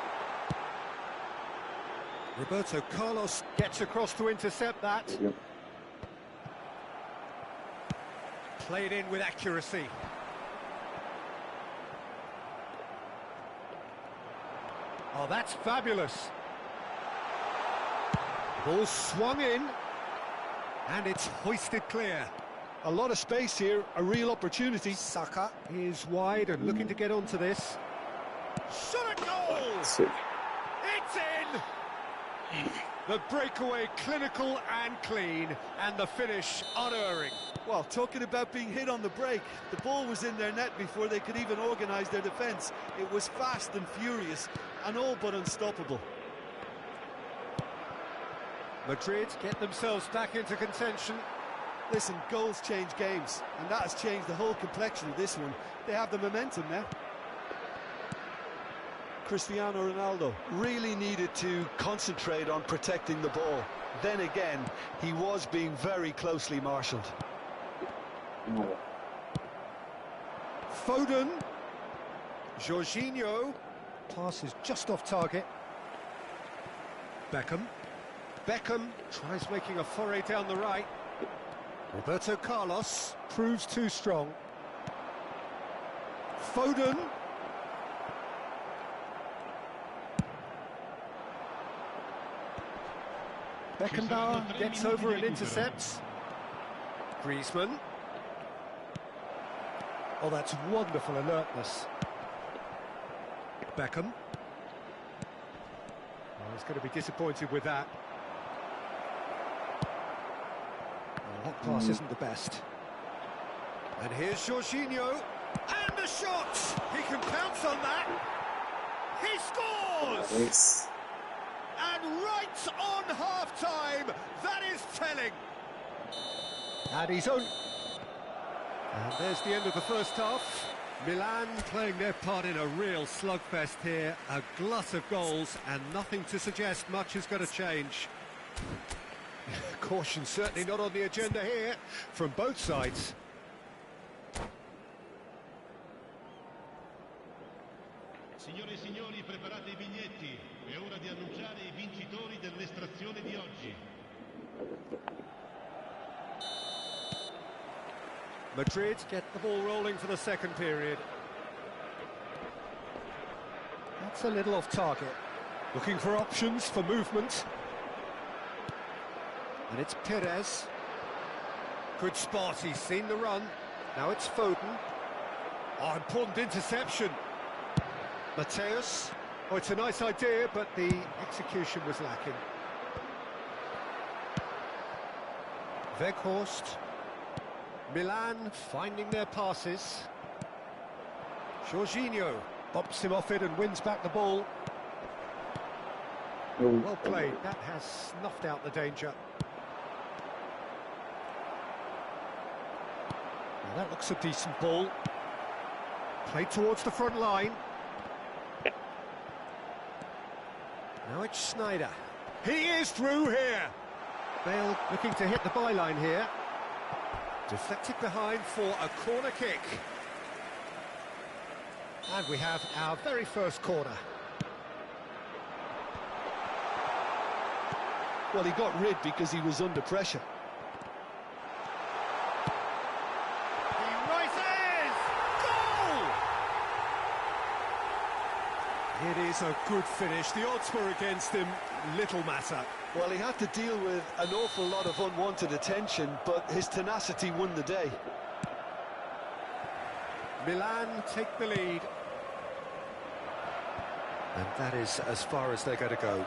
Roberto Carlos gets across to intercept that. Played in with accuracy. Oh, that's fabulous. Ball swung in, and it's hoisted clear. A lot of space here, a real opportunity. Saka is wide and looking to get onto this. Shot at goal! It's in! The breakaway clinical and clean, and the finish unerring. Well, talking about being hit on the break, the ball was in their net before they could even organise their defence. It was fast and furious, and all but unstoppable. Madrid get themselves back into contention. Listen, goals change games, and that has changed the whole complexion of this one. They have the momentum now. Cristiano Ronaldo really needed to concentrate on protecting the ball. Then again, he was being very closely marshalled. Foden. Jorginho. Pass is just off target. Beckham. Beckham tries making a foray down the right. Roberto Carlos proves too strong. Foden. Beckenbauer gets over and intercepts. Griezmann. Oh, that's wonderful alertness. Beckham. Oh, he's going to be disappointed with that. Oh, that pass isn't the best. And here's Jorginho. And the shot! He can pounce on that. He scores! Nice. And right on half-time, that is telling. And he's on. And there's the end of the first half. Milan playing their part in a real slugfest here. A glut of goals and nothing to suggest much is going to change. Caution certainly not on the agenda here from both sides. Signore e signori, preparate I biglietti. È ora di annunciare I vincitori dell'estrazione di oggi. Madrid get the ball rolling for the second period. That's a little off target. Looking for options for movement. And it's Perez. Good spot, he's seen the run. Now it's Foden. Oh, important interception. Mateus. Oh, it's a nice idea, but the execution was lacking. Weghorst. Milan finding their passes. Jorginho bumps him off it and wins back the ball. Well played, that has snuffed out the danger. Now that looks a decent ball. Played towards the front line. Now it's Snyder. He is through here. Bale looking to hit the byline here. Deflected behind for a corner kick. And we have our very first corner. Well, he got rid because he was under pressure. He rises! Goal! It is a good finish. The odds were against him. Little matter. Well, he had to deal with an awful lot of unwanted attention, but his tenacity won the day. Milan take the lead. And that is as far as they're going to go.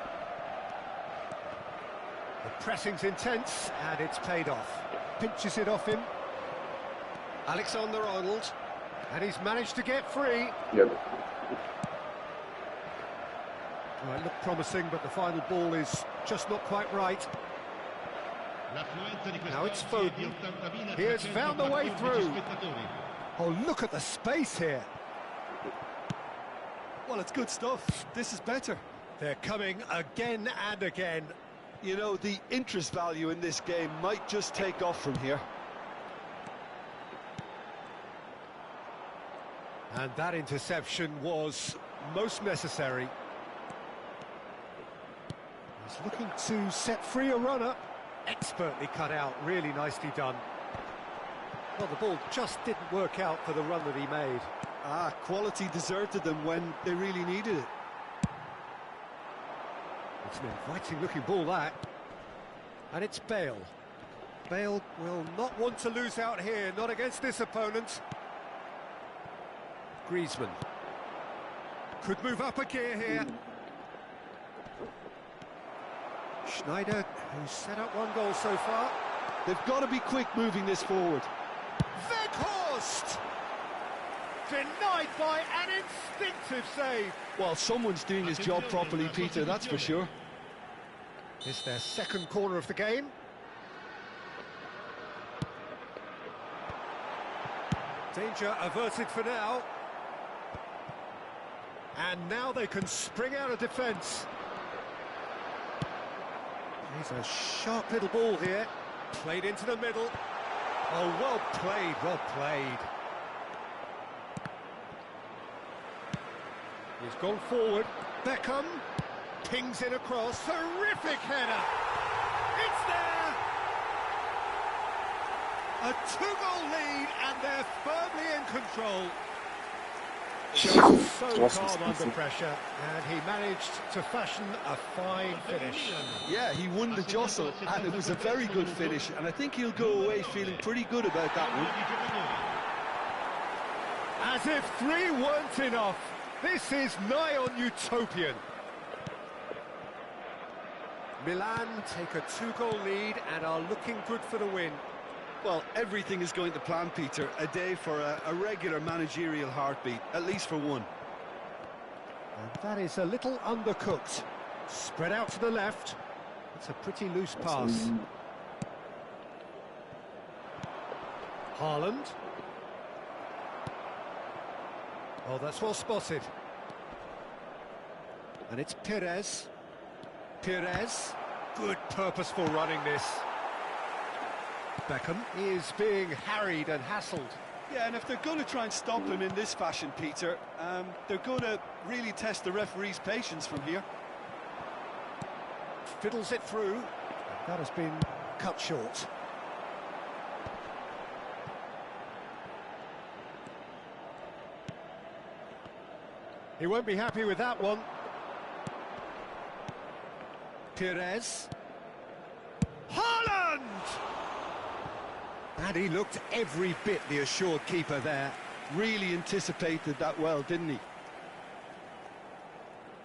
The pressing's intense, and it's paid off. Pinches it off him. Alexander-Arnold. And he's managed to get free. Yep. Well, it looked promising, but the final ball is just not quite right. Now it's Foden. He has found the way through. Oh, look at the space here. Well, it's good stuff. This is better. They're coming again and again. You know, the interest value in this game might just take off from here. And that interception was most necessary. He's looking to set free a runner. Expertly cut out, really nicely done. Well, the ball just didn't work out for the run that he made. Quality deserted them when they really needed it. It's an inviting-looking ball, that. And it's Bale. Bale will not want to lose out here, not against this opponent. Griezmann could move up a gear here. Schneider, who's set up one goal so far. They've got to be quick moving this forward. Weghorst! Denied by an instinctive save. Well, someone's doing his job properly, Peter, that's for sure. It's their second corner of the game. Danger averted for now. And now they can spring out of defence. He's a sharp little ball here. Played into the middle. Oh, well played, well played. He's gone forward. Beckham pings it across. Terrific header. It's there. A 2-goal lead and they're firmly in control. Just so calm under pressure, and he managed to fashion a fine finish. Yeah, he won the jostle, and it was a very good finish, and I think he'll go away feeling pretty good about that one. As if 3 weren't enough, this is nigh on utopian. Milan take a 2-goal lead and are looking good for the win. Well, everything is going to plan, Peter. A day for a regular managerial heartbeat, at least for one. And that is a little undercooked. Spread out to the left. It's a pretty loose pass. Haaland. Oh, that's well spotted. And it's Perez. Perez. Good purposeful running this. Beckham is being harried and hassled. Yeah, and if they're going to try and stop him in this fashion, Peter, they're going to really test the referee's patience from here. Fiddles it through. That has been cut short. He won't be happy with that one. Perez. Haaland! And he looked every bit the assured keeper there. Really anticipated that well, didn't he?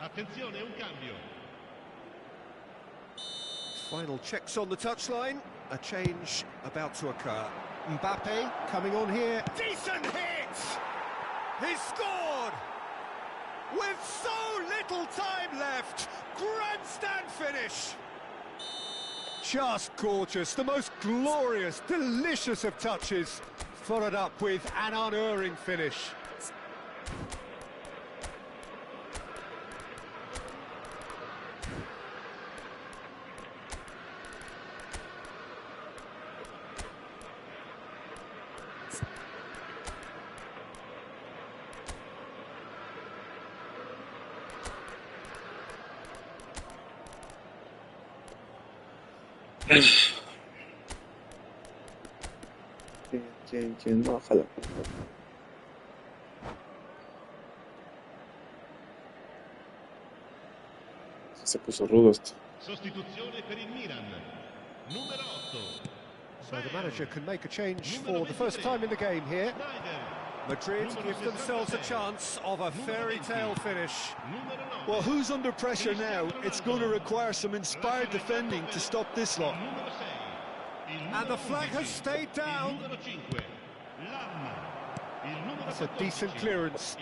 Attenzione, un cambio. Final checks on the touchline. A change about to occur. Mbappe coming on here. Decent hit! He scored! With so little time left. Grandstand finish. Just gorgeous, the most glorious, delicious of touches, followed up with an unerring finish. ¿Quién no? Ojalá. Se puso rudo esto. Sostituzione per il Milan. Numero 8. So the manager can make a change for the first time in the game here. Madrid give themselves a chance of a fairy tale finish. Well, who's under pressure now? It's going to require some inspired defending to stop this lot. And the flag has stayed down. That's a decent clearance.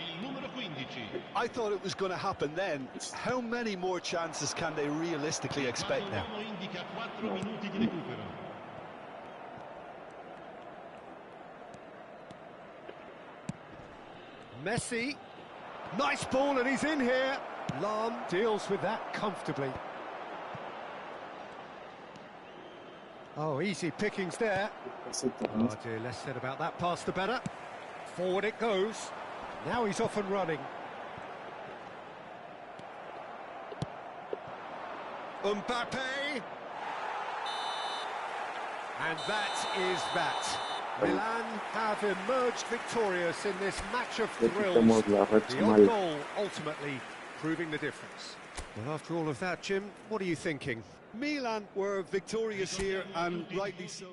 10. I thought it was going to happen then. How many more chances can they realistically expect now? Quando l'uomo indica 4 minuti di recupero. Messi. Nice ball, and he's in here. Lam deals with that comfortably. Oh, easy pickings there. Oh dear, less said about that pass the better. Forward it goes. Now he's off and running. Mbappe. And that is that. Milan have emerged victorious in this match of thrills. The odd goal ultimately proving the difference. Well, after all of that, Jim, what are you thinking? Milan were victorious here, and rightly so.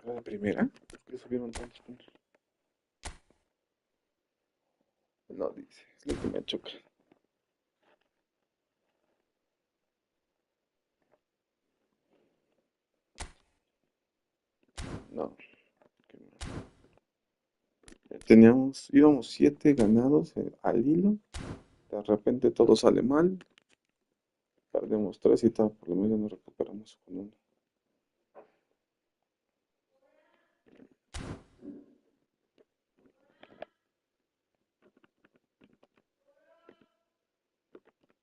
La primera, ¿por qué subieron tantos puntos? No dice, es lo que me choca. No. Íbamos 7 ganados al hilo. De repente todo sale mal. Perdemos 3 y tal, por lo menos nos recuperamos con 1.